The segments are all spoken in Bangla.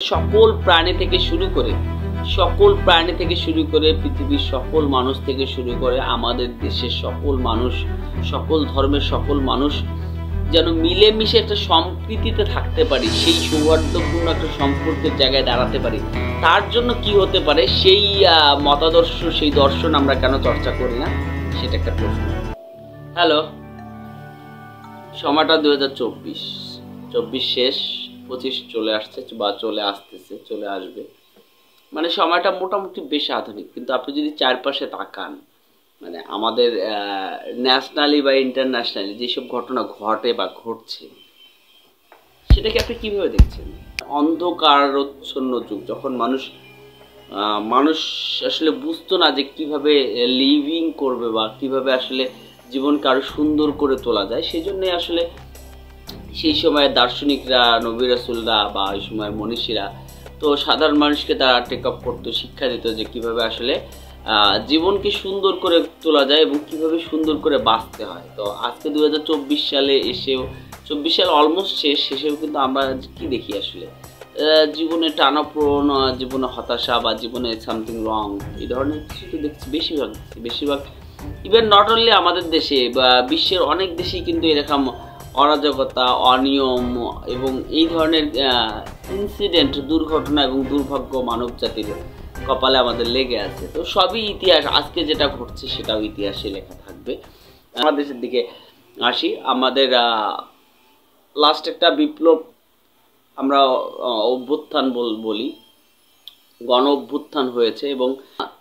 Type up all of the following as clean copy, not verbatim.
সকল প্রাণী থেকে শুরু করে পৃথিবীর সকল মানুষ থেকে শুরু করে আমাদের দেশের সকল মানুষ, সকল ধর্মের সকল মানুষ যেন মিলেমিশে একটা সম্প্রীতিতে থাকতে পারি, সেই সৌহার্দ্যপূর্ণ একটা সম্পর্কের জায়গায় দাঁড়াতে পারি। তার জন্য কি হতে পারে সেই মতাদর্শ, সেই দর্শন আমরা কেন চর্চা করি না, সেটা একটা প্রশ্ন। হ্যালো, সময়টা 2024 শেষ, 25 চলে আসছে বা চলে আসবে। মানে সময়টা মোটামুটি বেশ আধুনিক, কিন্তু আপনি যদি চারপাশে তাকান, মানে আমাদের ন্যাশনালি বা ইন্টারন্যাশনালি যেসব ঘটনা ঘটে বা ঘটছে, সেটাকে আপনি কিভাবে দেখছেন? অন্ধকারচ্ছন্ন যুগ, যখন মানুষ আসলে বুঝতো না যে কিভাবে লিভিং করবে বা কিভাবে আসলে জীবনকে আরো সুন্দর করে তোলা যায়। সেই জন্য আসলে সেই সময় দার্শনিকরা, নবী রাসূলরা বা ওই সময়ের মনীষীরা তো সাধারণ মানুষকে তারা টেক আপ করতো, শিক্ষা দিত যে কিভাবে আসলে জীবনকে সুন্দর করে তোলা যায় এবং কিভাবে সুন্দর করে বাঁচতে হয়। তো আজকে 2024 সালে এসেও, 24 সাল অলমোস্ট শেষেও কিন্তু আমরা কি দেখি আসলে জীবনে টানাপোড়েন, জীবনে হতাশা বা জীবনে সামথিং রং, এই ধরনের কিছু তো দেখছি বেশিরভাগ ইভেন নট অনলি আমাদের দেশে বা বিশ্বের অনেক দেশেই কিন্তু এরকম অরাজকতা, অনিয়ম এবং এই ধরনের ইনসিডেন্ট, দুর্ঘটনা এবং দুর্ভাগ্য মানব জাতির কপালে আমাদের লেগে আছে। তো সবই ইতিহাস, আজকে যেটা ঘটছে সেটাও ইতিহাসে লেখা থাকবে। আমাদের দেশের দিকে আসি। আমাদের লাস্ট একটা বিপ্লব আমরা অভ্যুত্থান বলি, গণ অভ্যুত্থান হয়েছে এবং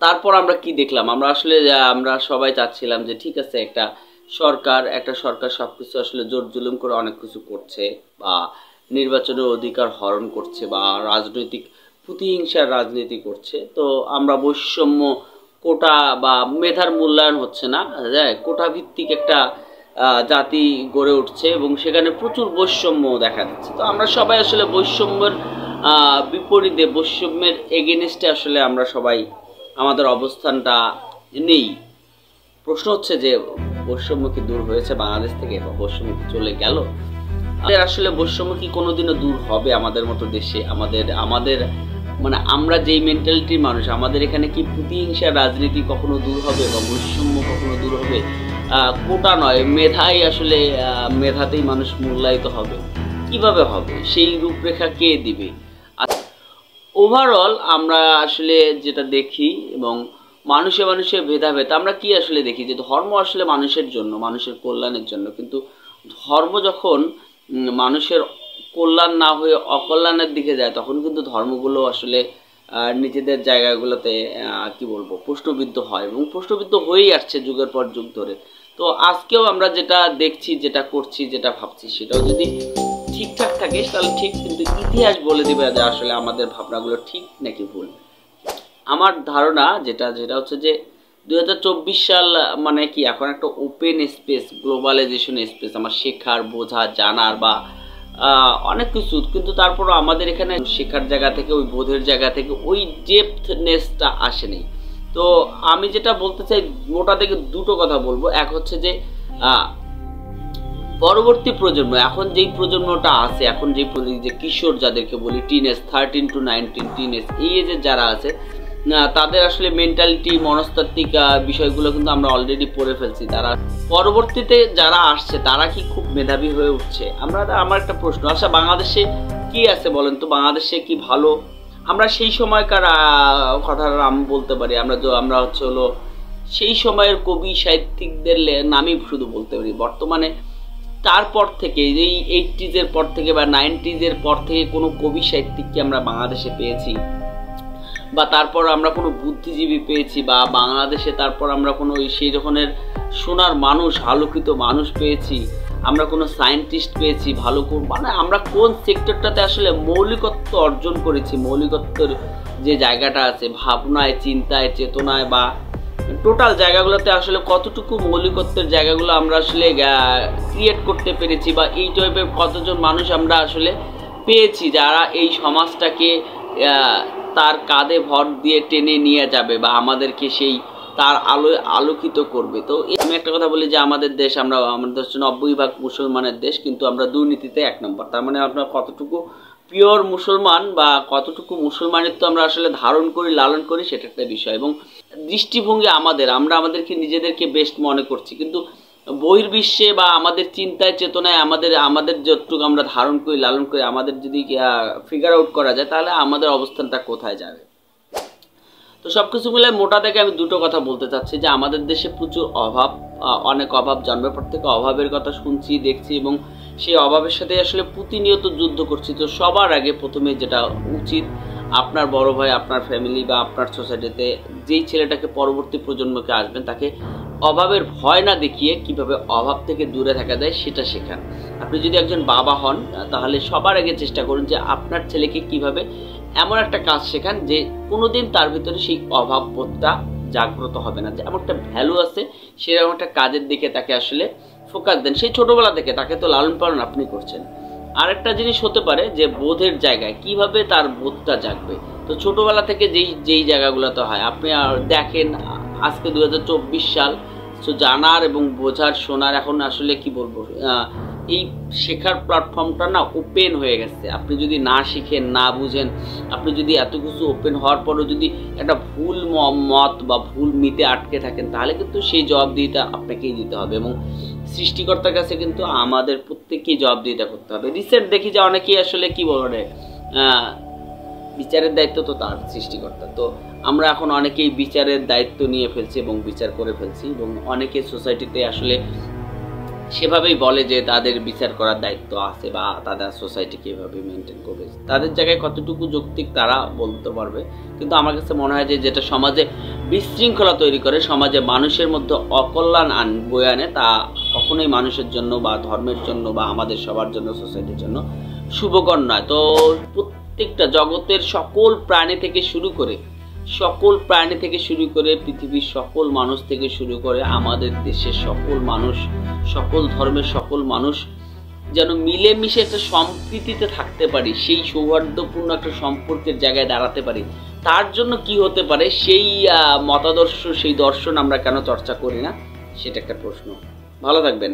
তারপর আমরা কি দেখলাম? আমরা সবাই চাচ্ছিলাম যে ঠিক আছে, একটা সরকার সবকিছু আসলে জোর জুলুম করে অনেক কিছু করছে বা নির্বাচনের অধিকার হরণ করছে বা রাজনৈতিক প্রতিহিংসার রাজনীতি করছে। তো আমরা বৈষম্য, কোটা বা মেধার মূল্যায়ন হচ্ছে না, কোটা ভিত্তিক একটা জাতি গড়ে উঠছে এবং সেখানে প্রচুর বৈষম্য দেখা যাচ্ছে। তো আমরা সবাই আসলে বৈষম্যের বিপরীতে, বৈষম্যের এগেনস্টে আসলে আমরা সবাই আমাদের অবস্থানটা নেই। প্রশ্ন হচ্ছে যে বৈষম্য কি দূর হয়েছে বাংলাদেশ থেকে বা বৈষম্য কি চলে গেল? আসলে বৈষম্য কি কোনোদিনও দূর হবে আমাদের মতো দেশে? আমাদের মানে আমরা যেই মেন্টালিটির মানুষ, আমাদের এখানে কি প্রতিহিংসার রাজনীতি কখনো দূর হবে বা বৈষম্য কখনো দূর হবে? কোটা নয়, মেধাই আসলে, মেধাতেই মানুষ মূল্যায়িত হবে। কিভাবে হবে? সেই রূপরেখা কে দিবে? ওভারঅল আমরা আসলে যেটা দেখি এবং মানুষে ভেদাভেদ আমরা কি আসলে দেখি যে ধর্ম আসলে মানুষের জন্য, মানুষের কল্যাণের জন্য, কিন্তু ধর্ম যখন মানুষের কল্যাণ না হয়ে অকল্যাণের দিকে যায়, তখন কিন্তু ধর্মগুলো আসলে নিজেদের জায়গাগুলোতে কি বলবো, প্রশ্নবিদ্ধ হয় এবং প্রশ্নবিদ্ধ হয়েই আসছে যুগের পর যুগ ধরে। তো আজকেও আমরা যেটা দেখছি, যেটা করছি, যেটা ভাবছি, সেটাও যদি ঠিকঠাক থাকে তাহলে ঠিক, কিন্তু ইতিহাস বলে দিবে যে আসলে আমাদের ভাবনাগুলো ঠিক নাকি ভুল। আমার ধারণা যেটা হচ্ছে যে 2024 সাল মানে কি, এখন একটা ওপেন স্পেস, গ্লোবালাইজেশন স্পেস, আমার শেখার, বোঝা, জানার বা অনেক কিছু, কিন্তু তারপরও আমাদের এখানে শেখার জায়গা থেকে, ওই বোধের জায়গা থেকে ওই ডেপথনেসটা আসেনি। তো আমি যেটা বলতে চাই, মোটা থেকে দুটো কথা বলবো। এক হচ্ছে যে পরবর্তী প্রজন্ম, এখন যেই প্রজন্মটা আছে, এখন যে কিশোর যাদেরকে বলি, টিনেজ, 13 to 19 টিনেজ, এই এজে যারা আছে, তাদের আসলে মেন্টালিটি, মনস্তাত্ত্বিক বিষয়গুলো কিন্তু আমরা অলরেডি পড়ে ফেলছি। তারা পরবর্তীতে যারা আসছে তারা কি খুব মেধাবী হয়ে উঠছে? আমার একটা প্রশ্ন, আচ্ছা বাংলাদেশে কি আছে বলেন তো? বাংলাদেশে কি ভালো? আমরা সেই সময়কার কথাটা আমি বলতে পারি, আমরা হচ্ছে হলো সেই সময়ের কবি সাহিত্যিকদের নামই শুধু বলতে পারি। বর্তমানে তারপর থেকে, এই 80s পর থেকে বা 90s পর থেকে কোনো কবি সাহিত্যিককে আমরা বাংলাদেশে পেয়েছি বা তারপর আমরা কোনো বুদ্ধিজীবী পেয়েছি বা বাংলাদেশে তারপর আমরা কোনো সেই ধরনের সোনার মানুষ, আলোকিত মানুষ পেয়েছি, আমরা কোনো সায়েন্টিস্ট পেয়েছি ভালো, মানে আমরা কোন সেক্টরটাতে আসলে মৌলিকত্ব অর্জন করেছি, মৌলিকত্বের যে জায়গাটা আছে ভাবনায়, চিন্তায়, চেতনায় বা টোটাল জায়গাগুলোতে আসলে কতটুকু মৌলিকত্বের জায়গাগুলো আমরা আসলে ক্রিয়েট করতে পেরেছি বা এই টাইপের কতজন মানুষ আমরা আসলে পেয়েছি যারা এই সমাজটাকে তার কাঁধে ভর দিয়ে টেনে নিয়ে যাবে বা আমাদেরকে সেই তার আলোয় আলোকিত করবে। তো আমি একটা কথা বলি যে আমাদের দেশ, আমাদের হচ্ছে 90% মুসলমানের দেশ, কিন্তু আমরা দুর্নীতিতে 1 নম্বর। তার মানে আপনার কতটুকু পিওর মুসলমান বা কতটুকু মুসলমানিত্ব আমরা আসলে ধারণ করি, লালন করি, সেটা একটা বিষয়। এবং দৃষ্টিভঙ্গি আমরা আমাদেরকে নিজেদেরকে বেস্ট মনে করছি, কিন্তু বহির্বিশ্বে বা আমাদের চিন্তায় চেতনায় আমাদের যতটুকু আমরা ধারণ করি, লালন করি, আমাদের যদি ফিগার আউট করা যায়, তাহলে আমাদের অবস্থানটা কোথায় যাবে। তো সব কিছু মিলে মোটা থেকে আমি দুটো কথা বলতে চাচ্ছি, যে আমাদের দেশে প্রচুর অভাব, অনেক অভাব, জন্মের পর থেকে অভাবের কথা শুনছি, দেখছি, এবং সেই অভাবের সাথে আসলে প্রতিনিয়ত যুদ্ধ করছি। তো সবার আগে প্রথমে যেটা উচিত, আপনার বড় ভাই, আপনার ফ্যামিলি বা আপনার সোসাইটিতে যেই ছেলেটাকে পরবর্তী প্রজন্মকে আসবেন, তাকে অভাবের ভয় না দেখিয়ে কিভাবে অভাব থেকে দূরে থাকা যায় সেটা শেখান। আপনি যদি একজন বাবা হন, তাহলে সবার আগে চেষ্টা করুন যে আপনার ছেলেকে কিভাবে এমন একটা কাজ শেখান যে কোনোদিন তার ভিতরে সেই অভাব বোধটা জাগ্রত হবে না, যে এমন একটা ভ্যালু আছে, সেরকম একটা কাজের দিকে তাকে আসলে ফোকাস দেন সেই ছোটবেলা থেকে। তাকে তো লালন পালন আপনি করছেন। আরেকটা জিনিস হতে পারে যে বোধের জায়গায় কিভাবে তার বোধটা জাগবে। তো ছোটবেলা থেকে যেই জায়গাগুলোতে হয়, আপনি দেখেন আজকে 2024 সাল, তো জানার এবং বোঝার, শোনার এখন আসলে কি বলবো, এই শেখার প্ল্যাটফর্মটা না ওপেন হয়ে গেছে। আপনি যদি না শিখেন, না বুঝেন, আপনি যদি এত কিছু ওপেন হওয়ার পরও যদি একটা ভুল মত বা ভুল মিতে আটকে থাকেন, তাহলে কিন্তু সেই জবাবদিহিতা আপনাকেই দিতে হবে, এবং সৃষ্টিকর্তার কাছে কিন্তু আমাদের প্রত্যেককেই জবাবদিহিতা করতে হবে। রিসেন্ট দেখি যে অনেকেই আসলে কি বলে, বিচারের দায়িত্ব তো তার, সৃষ্টিকর্তা। তো আমরা এখন অনেকেই বিচারের দায়িত্ব নিয়ে ফেলছি এবং বিচার করে ফেলছি, এবং অনেকে সোসাইটিতে আসলে সেভাবেই বলে যে তাদের বিচার করার দায়িত্ব আছে বা তাদের সোসাইটিকে এভাবে মেনটেন করবে। তাদের জায়গায় কতটুকু যৌক্তিক তারা বলতে পারবে, কিন্তু আমার কাছে মনে হয় যে যেটা সমাজে বিশৃঙ্খলা তৈরি করে, সমাজে মানুষের মধ্যে অকল্যাণ বয়ে আনে, তা কখনোই মানুষের জন্য বা ধর্মের জন্য বা আমাদের সবার জন্য, সোসাইটির জন্য শুভকর নয়। তো প্রত্যেকটা জগতের সকল প্রাণী থেকে শুরু করে পৃথিবীর সকল মানুষ থেকে শুরু করে আমাদের দেশের সকল মানুষ, সকল ধর্মের সকল মানুষ যেন মিলেমিশে একটা সম্প্রীতিতে থাকতে পারি, সেই সৌহার্দ্যপূর্ণ একটা সম্পর্কের জায়গায় দাঁড়াতে পারি, তার জন্য কি হতে পারে সেই মতাদর্শ, সেই দর্শন আমরা কেন চর্চা করি না, সেটা একটা প্রশ্ন। ভালো থাকবেন।